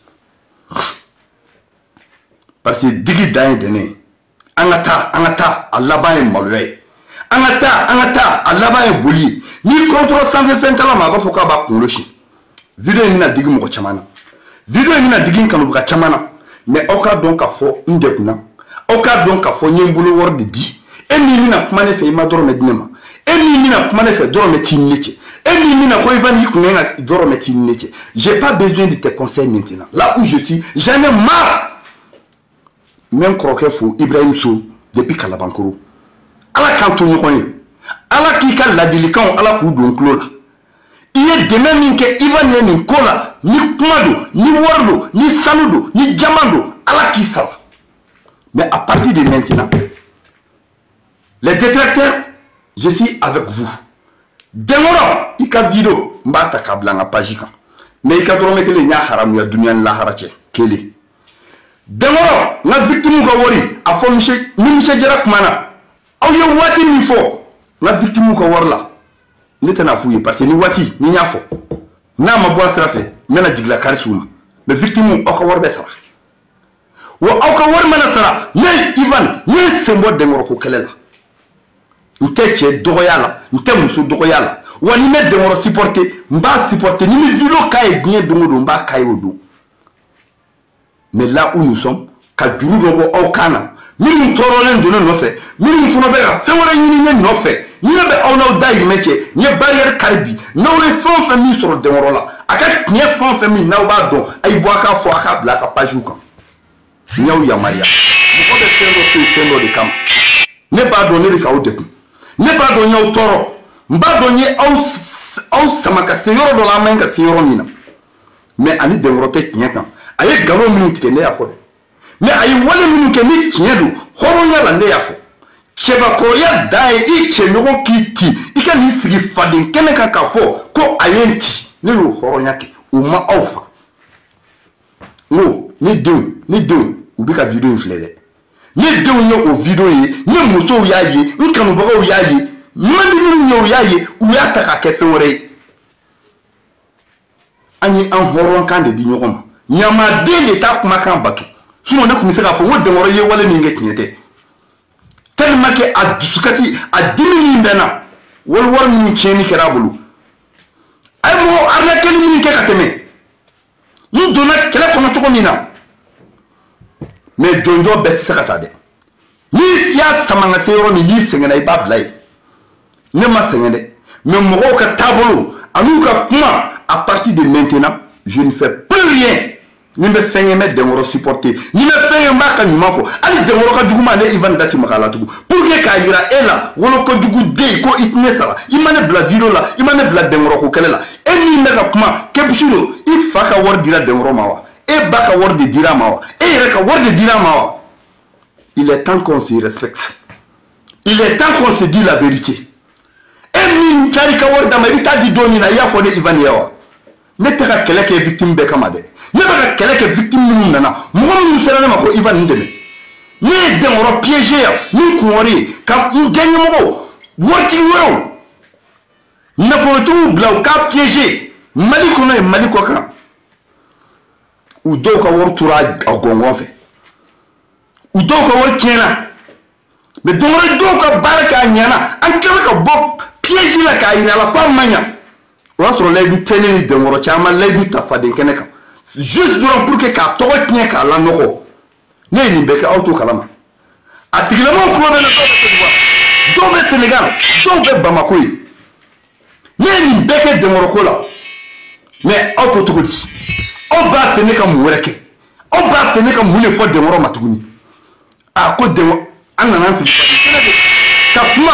parce que digi dan ye dɛnɛ ye an ka taa a laban ye maloya ye an ka taa a laban ye boli ye n'i kɔrɔtɔra sanfɛ fɛn tala ma a b'a fɔ k'a b'a kunkolo si video in bɛna digi mɔgɔ caman na video in bɛna digi kanubaga caman na mais aw k'a dɔn k'a fɔ n degunna aw k'a dɔn k'a fɔ n ye n bolo wari de di e min bɛna kuma ne fɛ i ma dɔrɔmɛ di ne ma e min bɛna kuma ne fɛ dɔrɔmɛ t'i ni ne cɛ e min bɛna ko Ivan y'i kun ka dɔrɔmɛ t'i ni ne cɛ j'ai pas besoin de tes conseils maintenant là où je suis j'en ai marre n bɛ n kɔrɔkɛ fo Ibrahim So depuis Kalabankoro ala k'an to ɲɔgɔn ye ala k'i ka ladilikanw ala k'u don tulo la i ye dɛmɛ min kɛ Ivan ye nin ko la ni kuma don ni wari don ni sanu don ni jama don ala k'i sara mais à partir de maintenant les détracteurs je suis avec vous Dɛnkɔrɔ i ka vidéo n b'a ta k'a bila n ka page kan mais i ka dɔrɔmɛ kelen n y'a haramuya duniya ni lahara cɛ kelen Dɛnkɔrɔ n ka victime ka wari a fɔ ni monsieur Jara kumana aw ye waati min fɔ n ka victime ka wari la ne tɛna f'u ye parce que ni waati ni y'a fɔ n'a ma bɔ a sira fɛ n bɛna jigila kari s'u ma mais victime aw ka wari bɛ sara wa aw ka wari mana sara ne Ivan n ye sen bɔ Dɛnkɔrɔ ko kɛlɛ la n tɛ cɛ dɔgɔya la n tɛ muso dɔgɔya la wa ni bɛ Dɛnkɔrɔ supporter n b'a supporter ni min vidéo k'a ye diɲɛ don o don n b'a k'a ye o don mais là où nous sommes ka juru dɔ bɔ aw kan na minnu tɔɔrɔlen don ne nɔfɛ minnu fana bɛ ka fɛn wɛrɛ ɲini ne nɔfɛ ɲinɛ bɛ aw n'aw dayirimɛ cɛ n ye barrière kari bi n'aw ye fɛn o fɛn min sɔrɔ Dɛnkɔrɔ la a ka tiɲɛ fɛn o fɛn min n'aw b'a dɔn a ye bɔ a k'a fɔ a k'a bila a ka pagew kan n y'aw yamaruya mɔgɔ bɛ fɛn dɔ to yen fɛn dɔ de kama ne b'a dɔn ne de k'aw degun ne b'a dɔn n y'aw tɔɔrɔ n b'a dɔn n ye aw sama ka se yɔrɔ dɔ la an man ka se yɔrɔ min na mais ani Dɛnkɔrɔ tɛ tiɲɛ kan a ye nkalon minnu tigɛ ne y'a fɔ dɛ mais a ye wale minnu kɛ ni tiɲɛ don hɔrɔnya la ne y'a fɔ cɛbakɔrɔya dan ye i cɛɲɔgɔn k'i ti i ka n'i sigi faden kɛnɛ kan k'a fɔ ko a ye n ti ne y'o hɔrɔnya kɛ o ma aw fa n ko ne denw u bɛ ka video in filɛ dɛ ne denw ye o video ye ne musow y'a ye n kanubagaw y'a ye n man di minnu ye o y'a ye u y'a ta k'a kɛ fɛn wɛrɛ ye an ye an hɔrɔnkan de di ɲɔgɔn ma ɲamaden de t'a kumakan bato sinon ne tun bɛ se k'a fɔ n ko Dɛnkɔrɔ ye wale min kɛ tiɲɛ tɛ tellement que a dusukasi a dimi min bɛ na wari minnu tiɲɛni kɛra a bolo a ye mɔgɔ arnaqueli minnu kɛ ka tɛmɛ n donna kɛlɛ kɔnɔ cogo min na mais jɔnjɔn bɛɛ tɛ se ka taa dɛ n'i y'a sama ka se yɔrɔ min n'i sɛgɛnna i b'a bila yen ne ma sɛgɛn dɛ mais mɔgɔw ka taabolo an'u ka kuma à partir de maintenant je ne fais plus rien ni bɛ fɛn ye n bɛ Dɛnkɔrɔ supporter ni bɛ fɛn ye n b'a ka ɲuman fɔ hali Dɛnkɔrɔ ka jugu ma ne Ivan da ti maga a la tugun pour que k'a yira e la wolokojugu den ko i tɛ ne sara i ma ne bila vidéo la i ma ne bila Dɛnkɔrɔ ko kɛlɛ la e min bɛ ka kuma Kebusi don i fa ka wari dira Dɛnkɔrɔ ma wa e ba ka wari de dira a ma wa e yɛrɛ ka wari de dira a ma wa il est temps qu'on se respecte il est temps qu'on se dit la vérité e min cari ka wari d'a ma i bɛ taa di don min na i y'a fɔ ne Ivan ye wa ne tɛ ka kɛlɛ kɛ victime bɛɛ kama dɛ ne bɛ ka kɛlɛ kɛ victime minnu nana mɔgɔ minnu sera ne ma ko Ivan nin dɛmɛ ne ye Dɛnkɔrɔ piégé yan min kun wari ye ka n gɛnɲɛmɔgɔw waritigi wɛrɛw nafolotigiw bila u k'a piégé Mali kɔnɔ yen Mali kɔ kan u dɔw ka wari tora a gɔngɔn fɛ u dɔw ka wari tiɲɛna mais Dɛnkɔrɔ dɔw ka baara kɛ a ɲɛna an tila ka bɔ piège la k'a yira a la k'a ma ɲa o y'a sɔrɔ layidu tɛ ne ni Dɛnkɔrɔ cɛ an ma layidu ta faden kɛnɛ kan juste dɔrɔn pour que k'a tɔgɔ tiɲɛ k'a lanɔgɔ ne ye nin bɛɛ kɛ aw t'o kalama a tigilamaw tulo bɛ ne dɔw bɛ Côte d'Ivoire dɔw bɛ Sénégal dɔw bɛ Bamako ye ne ye nin bɛɛ kɛ Dɛnkɔrɔko la mais aw ko cogo di aw b'a fɛ ne ka mun wɛrɛ kɛ aw b'a fɛ ne ka mun de fɔ Dɛnkɔrɔ ma tuguni a ko Dɛnkɔrɔ an nana an sigi ka kuma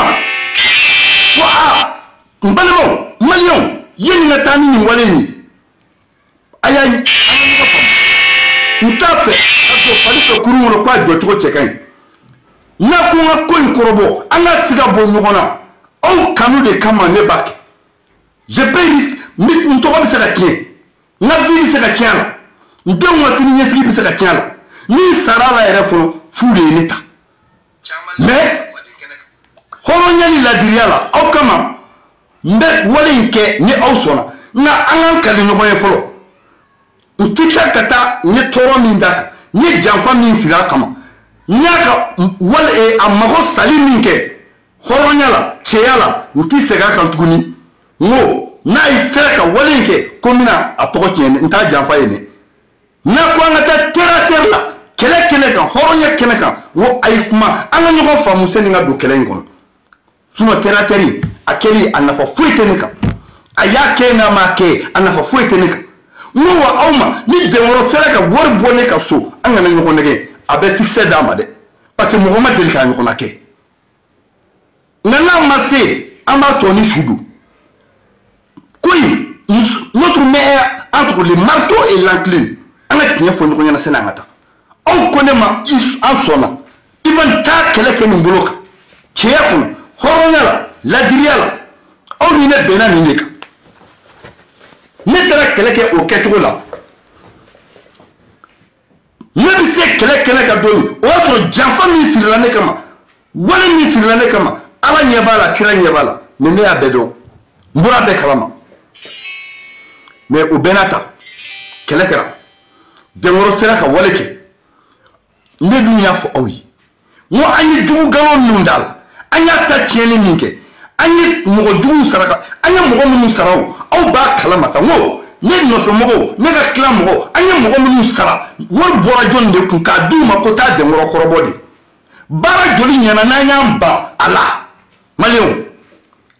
ko n balimaw maliyɛnw ye nin ka taa ni nin wale in a y'a ɲɔgɔn faamu n t'a fɛ ka don fali fɛ kurun kɔnɔ k'a jɔcogo cɛ ka ɲi n'a ko n ka ko in kɔrɔbɔ an ka se ka bɔ ɲɔgɔn na aw kanu de kama ne b'a kɛ je paye risque n tɔgɔ bɛ se ka tiɲɛ n ka vie bɛ se ka tiɲɛ a la n denw ka sini ɲɛsigi bɛ se ka tiɲɛ a la ni sara a la yɛrɛ fɔlɔ fu de ye ne ta mais hɔrɔnya ni ladiriya la aw kama n bɛ wale in kɛ ni aw sɔnna nka an k'an kali ɲɔgɔn ye fɔlɔ n ti taa ka taa n ye tɔɔrɔ min d'a kan n ye janfa min sigi a kama n y'a ka wale a mago sali min kɛ hɔrɔnya la cɛya la n ti segin a kan tuguni n ko n'a ye sera ka wale in kɛ ko n bɛna a tɔgɔ tiɲɛ n t'a janfa ye dɛ n'a ko an ka taa terre la kɛlɛ kɛnɛ kan hɔrɔnya kɛnɛ kan n ko a ye kuma an ka ɲɔgɔn faamu sani ka don kɛlɛ in kɔnɔ sinon terre a kɛli a nafa foyi tɛ ne kan a y'a kɛ n'a ma kɛ a nafa foyi tɛ ne kan n ko wa aw ma ni Dɛnkɔrɔ sera ka wari bɔ ne ka so an kana ɲɔgɔn nɛgɛ a bɛ succès d'a ma dɛ parce que mɔgɔ ma deli k'a ɲɔgɔnna kɛ nka n'a ma se an b'a tɔ ni su don ko in notre mère entre le marteau et l'enclume an ka tiɲɛ fɔ ɲɔgɔn ɲɛna sani an ka taa aw ko ne ma an sɔnna i bɛ taa kɛlɛ kɛ nin bolo kan cɛya kɔnɔ hɔrɔnya la ladiriya la aw ni ne bɛnna nin de kan ne taara kɛlɛ kɛ o kɛcogo la ne bɛ se kɛlɛ kɛnɛ kan don min o y'a sɔrɔ janfa min sirila ne kama wale min sirila ne kama ala ɲɛ b'a la kira ɲɛ b'a la mais ne y'a bɛɛ dɔn n bɔra bɛɛ kalama mais o bɛɛ n'a ta kɛlɛ kɛra Dɛnkɔrɔ sera ka wale kɛ ne dun y'a fɔ aw ye n ko an ye jugu galon ninnu da la an y'a ta tiɲɛni min kɛ an ye mɔgɔ juguw saraka an ye mɔgɔ minnu sara o aw b'a kalama sa n ko ne nɔfɛ mɔgɔw ne ka tila mɔgɔw an ye mɔgɔ minnu sara wari bɔra jɔnni de kun k'a d'u ma ko taa Dɛnkɔrɔ kɔrɔbɔ de baara joli ɲɛna n'an y'an ban a la maliyɛnw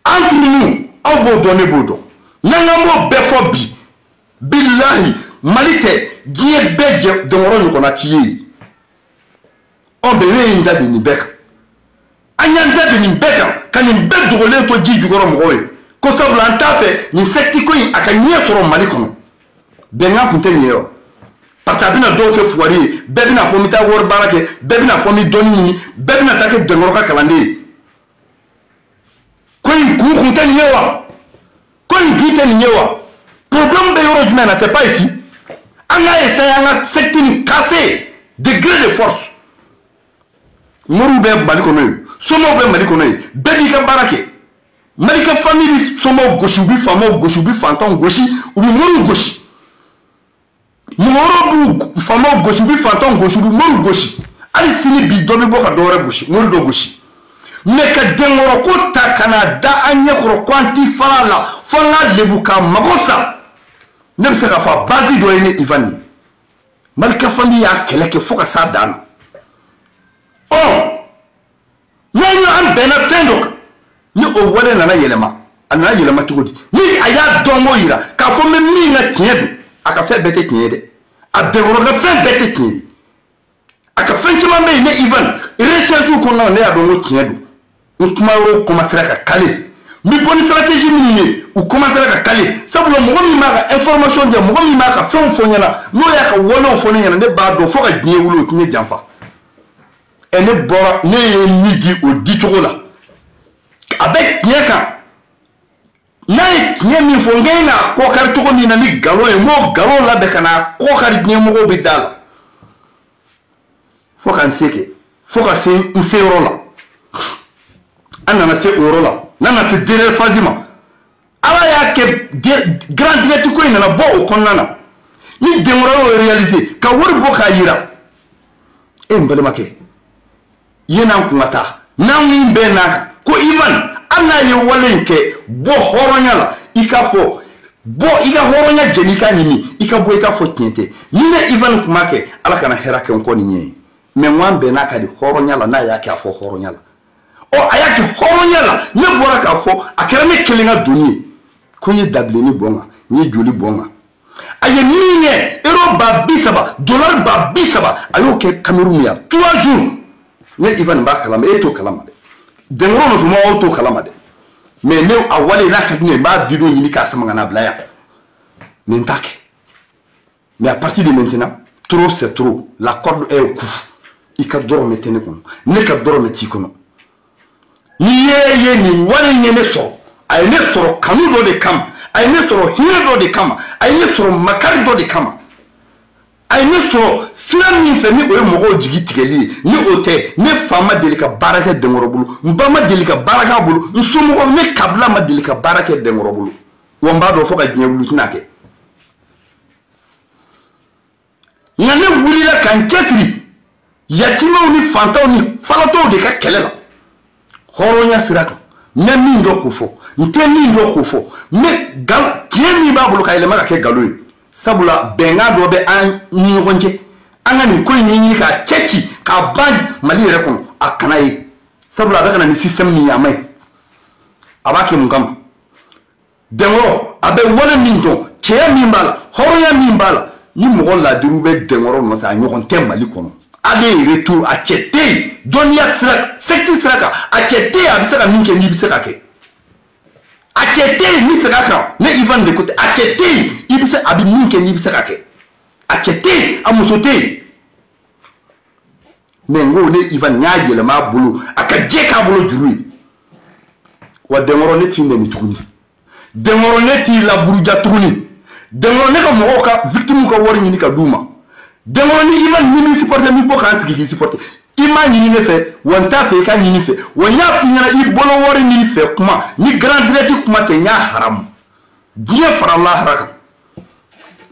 an tunu aw b'o dɔn ne b'o dɔn n'an k'an b'o bɛɛ fɔ bi bilahi Mali tɛ diɲɛ bɛɛ jɛ Dɛnkɔrɔ ɲɔgɔnna t'i ye ɔ bɛn ne ye n da don nin bɛɛ kan an y'an da don nin bɛɛ kan ka nin bɛɛ dogolen to ji jukɔrɔ mɔgɔw ye ko sabula an t'a fɛ nin secte ko in a ka ɲɛ sɔrɔ Mali kɔnɔ bɛnkan kun tɛ nin ye wa parce que a bɛna dɔw kɛ fugari ye bɛɛ bɛna fɔ n bɛ taa wari baara kɛ bɛɛ bɛna fɔ n bɛ dɔnni ɲini bɛɛ bɛna taa kɛ Dɛnkɔrɔ ka kalanden ye ko in kun tɛ nin ye wa ko in kun tɛ nin ye wa problème bɛ yɔrɔ jumɛn na c'est pas ici an k'a essayer an ka secte nin casser degré de force moriw bɛ Mali kɔnɔ ye somɔgɔw bɛ Mali kɔnɔ ye bɛɛ b'i ka baara kɛ Mali ka famille bi somɔgɔw gosi u bi faamaw gosi u bi fantanw gosi u bi moriw gosi mɔgɔ wɛrɛw b'u faamaw gosi u bi fantanw gosi u bi moriw gosi hali sini bi dɔ bɛ bɔ ka dɔ wɛrɛ gosi mori dɔ gosi mais ka Dɛnkɔrɔ ko ta ka na da an ɲɛ kɔrɔ ko an ti fara la fo an ka lebu ka mago sa ne bɛ se k'a fɔ a base dɔ ye ne Ivan ye Mali ka famille y'a kɛlɛ kɛ fo ka s'a dan na n'an ye an bɛnna fɛn dɔ kan ni o wale nana yɛlɛma a nana yɛlɛma cogo di ni a y'a dɔn ko yira k'a fɔ n bɛ min ka tiɲɛ don a ka fɛn bɛɛ tɛ tiɲɛ ye dɛ a Dɛnkɔrɔ ka fɛn bɛɛ tɛ tiɲɛ ye a ka fɛn caman bɛ yen ne Ivan recherche kɔnɔna ne y'a dɔn ko tiɲɛ don n kuma yɔrɔ commencera ka kale n bɛ bɔ ni stratégie minnu ye u commencera ka kale sabula mɔgɔ min b'a ka information di yan mɔgɔ min b'a ka fɛnw fɔ n ɲɛna n'o y'a ka walew fɔ ne ɲɛna ne b'a dɔn fo ka diɲɛ wuli o tɛ ne janfa ne bɔra ne ye min di o di cogo la a bɛ tiɲɛ kan n'a ye tiɲɛ min fɔ n k'e n'a kɔ kari cogo min na ni nkalon ye n b'o nkalon labɛn ka n'a kɔ kari diɲɛ mɔgɔw bɛ da la fo ka n se kɛ fo ka se n se yɔrɔ la an nana se o yɔrɔ la n'an na se dernière phase ma ala y'a kɛ grand direct ko in nana bɔ o kɔnɔna na ni Dɛnkɔrɔ y'o réaliser ka wari bɔ k'a yira n balimakɛ ye n'an kun ka taa n'an min bɛɛ n'a kan ko Ivan hali n'a ye wale in kɛ bɔ hɔrɔnya la i k'a fɔ bɔ i ka hɔrɔnya jɛni i k'a ɲini i ka bɔ i k'a fɔ tiɲɛ tɛ ni ne Ivan kun b'a kɛ ala kana hɛrɛ kɛ n kɔ nin ɲɛ ye mais n ko an bɛn n'a ka di hɔrɔnya la n'a y'a kɛ a fɔ hɔrɔnya la a y'a kɛ hɔrɔnya la ne bɔra k'a fɔ a kɛra ne kelen ka doni ye ko n ye dabilenni bɔ n kan n ye joli bɔ n kan a ye min ye euro ba 30 dollar ba 30 a y'o kɛ Cameroun ya 3 jours ne Ivan b'a kalama e t'o kalama dɛ Dengoro nɔfɛ mɔgɔw t'o kalama dɛ mais ne a wale n'a ka di ne ye n b'a vidéo ɲini k'a sama ka na bila yan mais n t'a kɛ mais à partir de maintenant trop c'est trop la corde est au cou i ka dɔrɔmɛ tɛ ne kɔnɔ ne ka dɔrɔmɛ t'i kɔnɔ ni ye nin wale ye ne sɔrɔ a ye ne sɔrɔ kanu dɔ de kama a ye ne sɔrɔ hinɛ dɔ de kama a ye ne sɔrɔ makari dɔ de kama a ye ne sɔrɔ sira min fɛ ni o ye mɔgɔw jigi tigɛli ye ni o tɛ ne fa ma deli ka baara kɛ Dengɔrɔ bolo n ba ma deli ka baara k'a bolo n somɔgɔ ne kabila ma deli ka baara kɛ Dengɔrɔ bolo wa n b'a dɔn fo ka diɲɛ wuli tɛna kɛ nka ne wulila ka n cɛsiri yatimɛw ni fantanw ni falatɔw de ka kɛlɛ la hɔrɔnya sira kan n bɛ min dɔn k'o fɔ n tɛ min dɔn k'o fɔ mais tiɲɛ min b'a bolo ka yɛlɛma ka kɛ nkalon ye sabula bɛnkan dɔ bɛ an ni ɲɔgɔn cɛ an ka nin ko in ɲɛɲini k'a cɛ ci k'a ban Mali yɛrɛ kɔnɔ a kana ye sabula a bɛ ka na ni système min ye a ma ɲi a b'a kɛ mun kama Dengɔrɔ a bɛ wale min dɔn cɛya min b'a la hɔrɔnya min b'a la ni mɔgɔ ladiriw bɛ Dengɔrɔ nɔfɛ a ɲɔgɔn tɛ Mali kɔnɔ ale retour a cɛ tɛ yen dɔnniya sira secte sira kan a cɛ tɛ yen a bɛ se ka min kɛ n'i bɛ se ka kɛ a cɛ tɛ yen ni sɛgɛn kan ne Ivan de ko tɛ a cɛ tɛ yen i bɛ se a bɛ min kɛ n'i bɛ se ka kɛ a cɛ tɛ yen a muso tɛ yen mais n ko ne Ivan n y'a yɛlɛma a bolo a ka jɛ k'a bolo juru ye wa Dengɔrɔ ne t'i nɛni tuguni Dengɔrɔ ne t'i laburuja tuguni Dengɔrɔ ne ka mɔgɔw ka victime ka wari ɲini ka d'u ma Dengɔrɔ ni Ivan ni min supporter mi bɔ k'an sigi k'i supporter i m'a ɲini ne fɛ wa n t'a fɛ i ka ɲini fɛ wa n y'a f'i ɲɛna i bolo wari ɲini fɛ kuma ni grand direct kuma tɛ n y'a haramu diɲɛ fara lahara kan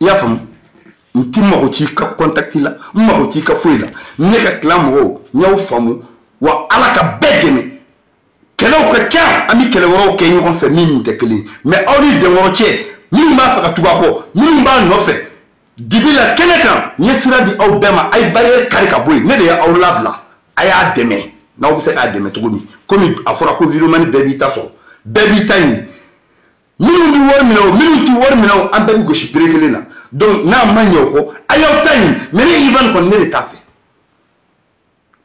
i y'a faamu n t'i mago t'i ka contact la n mago t'i ka foyi la ne ka tila mɔgɔw n y'aw faamu wa Ala ka bɛɛ dɛmɛ kɛlɛw ka ca an bɛ kɛlɛ wɛrɛw kɛ ɲɔgɔn fɛ min tɛ kelen mais aw ni Dengɔrɔ cɛ minnu b'a fɛ ka tugu a kɔ minnu b'a nɔfɛ dibi la kɛnɛ kan n ye sira di aw bɛɛ ma a ye barrière kari ka bɔ yen ne de ye aw labila a y'a dɛmɛ n'aw bɛ se k'a dɛmɛ cogo min komi a fɔra ko vidéoman bɛɛ b'i ta sɔrɔ bɛɛ b'i ta ɲini minnu bɛ wari minɛ o minnu tɛ wari minɛ o an bɛɛ bɛ gosi bere kelen na donc n'a ma ɲɛ o kɔ a y'aw ta ɲini mais ne Ivan kɔni ne de t'a fɛ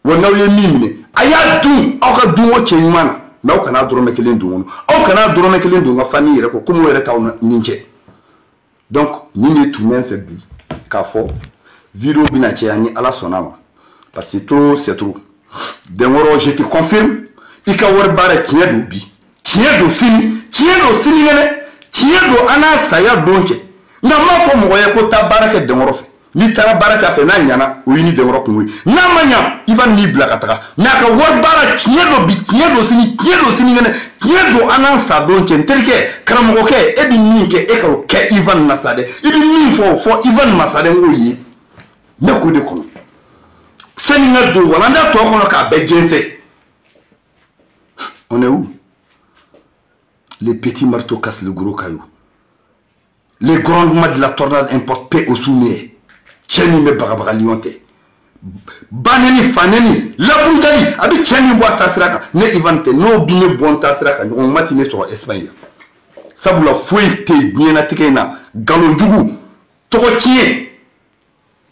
wa n'aw ye min minɛ a y'a dun aw ka dun o cɛ ɲuman na mais aw kana dɔrɔmɛ kelen dun kɔnɔ aw kana dɔrɔmɛ kelen dun ka famille yɛrɛ kɔ komi o yɛrɛ t'aw ni cɛ donc ni ne tun bɛ fɛ bi k'a fɔ vidéo bɛna caya ni Ala sɔnna ma parce que trop c'est trop Dengɔrɔ je te confirme i ka wari baara tiɲɛ don bi tiɲɛ don sini ɲɛnɛ tiɲɛ don an n'a saya don cɛ nka n m'a fɔ mɔgɔ ye ko taa baara kɛ Dengɔrɔ fɛ n'i taara baara kɛ a fɛ n'a ɲana o y'i ni Dengɔrɔ kungo ye n'a ma ɲa i va n'i bila ka taga mais a ka wari baara tiɲɛ don bi tiɲɛ don sini ɲɛnɛ tiɲɛ don an n'an sa don cɛ n terikɛ karamɔgɔkɛ e bɛ min kɛ e ka o kɛ Ivan na sa dɛ i bɛ min fɔ Ivan ma sa dɛ n k'o ye ne k'o de kɔnɔ fɛn min ka don walanda tɔ kɔnɔ k'a bɛɛ jɛnsɛn on est où les petits marteaux cassent le gros caillou les grondements de la tornade importent paix au soumis cɛ min bɛ bagabagali tɛ ba neni fa neni laburudali a bɛ cɛ min bɔ a taasira kan ne Ivan tɛ n'o bi ne bɔ n taasira kan ɲɔgɔn ma ti ne sɔrɔ Espagne sabula foyi tɛ diɲɛlatigɛ in na nkalon jugu tɔgɔ tiɲɛ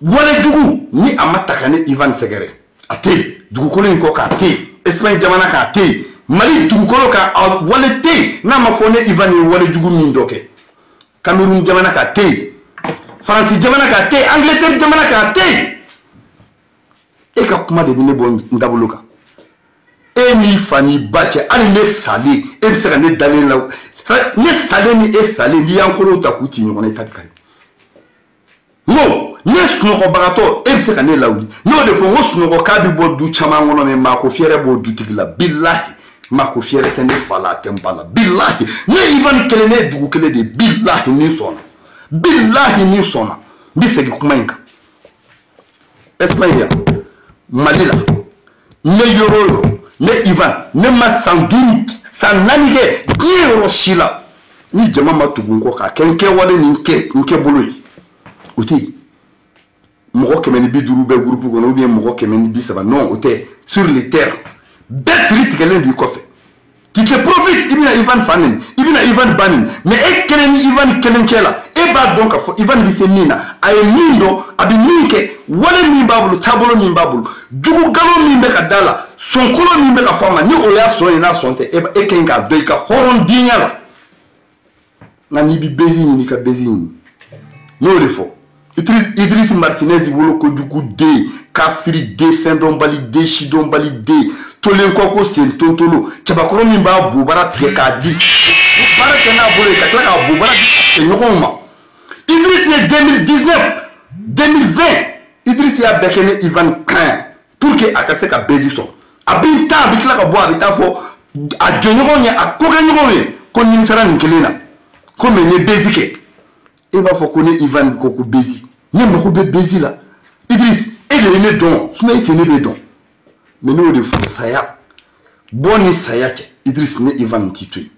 wale jugu ni a ma ta ka ne Ivan sɛgɛrɛ a tɛ yen dugukolo in kɔ k'a tɛ yen Espagne jamana k'a tɛ yen Mali dugukolo k'a wale tɛ yen n'a ma fɔ ne Ivan ye wale jugu min dɔ kɛ Cameroun jamana k'a tɛ yen Faransi jamana k'a tɛ yen Angleterre jamana k'a tɛ yen e ka kuma de bɛ ne bɔ n dabolo kan e n'i fa n'i ba cɛ hali ne salen e bɛ se ka ne dalen la ne salen ni e salen n'i y'an kolow ta k'u ci ɲɔgɔn na i ta bɛ kari n ne sunɔgɔbagatɔ e bɛ se ka ne lawuli n'o de fɔ n ko sunɔgɔ k'a bɛ bɔ du caman kɔnɔ mɛ maako fiyɛrɛ b'o dutigi la bilahi maako fiyɛrɛ tɛ ne fa la a tɛ n ba la bilahi ne Ivan kelen ne ye dugu kelen de ye bilahi ni sɔnna bilahi ni sɔnna n bɛ segin kuma in kan Espagne yan Mali la ne yɔrɔ o yɔrɔ ne Ivan ne ma san 5 san 4 kɛ diɲɛ yɔrɔ si la ni jama ma tugu n kɔ k'a kɛ n kɛwale ni n kɛ bolo ye o tɛ yen mɔgɔ 150 bɛ groupe kɔnɔ ou bien mɔgɔ 130 non o tɛ sur le terre bɛɛ siri tigɛlen di kɔfɛ qui te profite i bɛna Ivan fanen i bɛna Ivan banen mais e kelen ni Ivan kelen cɛ la e b'a dɔn k'a fɔ Ivan bɛ se min na a ye min dɔn a bɛ min kɛ wale min b'a bolo taabolo min b'a bolo jugu galon min bɛ ka da la sɔnkolo min bɛ ka fɔ a ma ni o y'a sɔn ye n'a sɔn tɛ e ka ɲi k'a dɔn i ka hɔrɔndenya la nka n'i bɛ bezi ɲini ka bezi ɲini n'o de fɔ Idriss Martinez wolo kojugu den kafiri den fɛndɔnbali den sidɔnbali den tolen kɔ ko sen tontolo cɛbakɔrɔ min b'a bobara tigɛ k'a di baara kɛ n'a bolo ye ka tila k'a bobara di ɲɔgɔnw ma Idriss ye 2019 Idriss y'a bɛɛ kɛ ni Ivan kan pour que a ka se ka bezi sɔrɔ a bɛ taa a bɛ tila ka bɔ a bɛ taa fɔ a jɛɲɔgɔnw ye a kokɛɲɔgɔnw ye ko nin sera nin kelen na ko mɛ n ye bezi kɛ e b'a fɔ ko ne Ivan ko ko bezi ne mako bɛ bezi la Idriss e de ye ne dɔn sinon e se ne bɛ dɔn mais n'o de fɔ saya bɔ ni saya cɛ Idriss ne Ivan t'i to yen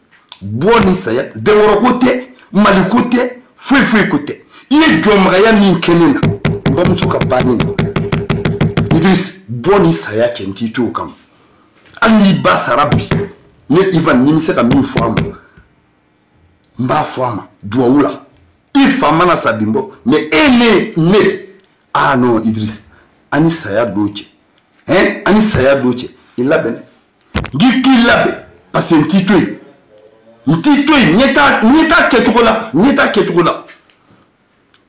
bɔ ni saya dɛwɔrɔ ko tɛ Mali ko tɛ foyi ko tɛ i ye jɔnmagaya min kɛ ne na n bamuso ka banni na Idriss bɔ ni saya cɛ n t'i to o kama hali n'i ba sara bi ne Ivan ni n bɛ se ka min fɔ a ma n b'a fɔ a ma duwawu la i fa mana sa bin bɔ mais e ne ah non Idriss ani saya don cɛ ani saya don cɛ i labɛn n'i k'i labɛn parce que n t'i to yen ɲɛ t'a kɛcogo la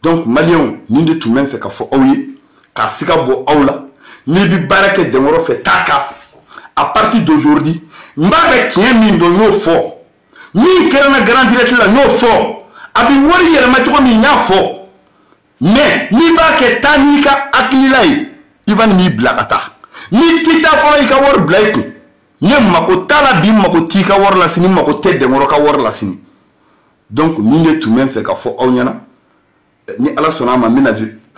donc maliyɛnw nin de tun bɛ n fɛ ka fɔ aw ye k'a siga bɔ aw la n'i bɛ baara kɛ dɛnkɔrɔ fɛ taa k'a fɛ à partir d'aujourd'hui n b'a fɛ tiɲɛ min dɔn n y'o fɔ min kɛra na grand direct la n y'o fɔ a bɛ wari yɛlɛma cogo min n y'a fɔ mais n'i b'a kɛ taa n'i ka hakilila ye Ivan n'i bila ka taa n'i t'i taa fɔlɔ i ka wari bila i kun ne mako t'a la bi mako t'i ka wari la sini mako tɛ dɛnkɔrɔ ka wari la sini donc nin de tun bɛ n fɛ ka fɔ aw ɲɛna ni ala sɔnna a ma n bɛna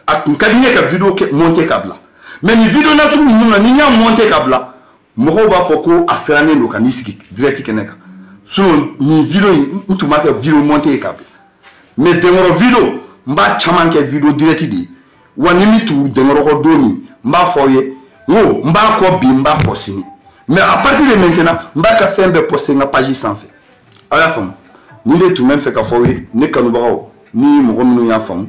a tun ka di n ye ka video monter ka bila mais nin video nasugu ninnu na ni n y'a monter ka bila mɔgɔw b'a fɔ ko a sirannen don ka n'i sigi direct kɛnɛ kan sinon nin video in n tun b'a kɛ video monter ye ka bila mais dɛnkɔrɔ video n b'a caman kɛ video direct de ye wa ni min tugu dɛnkɔrɔ don min n b'a fɔ aw ye n b'a kɔ bi n b'a kɔ sini mais à partir de maintenant n b'a ka fɛn bɛɛ poster n ka page sanfɛ aw y'a faamu nin de tun bɛ n fɛ ka fɔ aw ye ne kanubagaw ni mɔgɔ minnu y'a faamu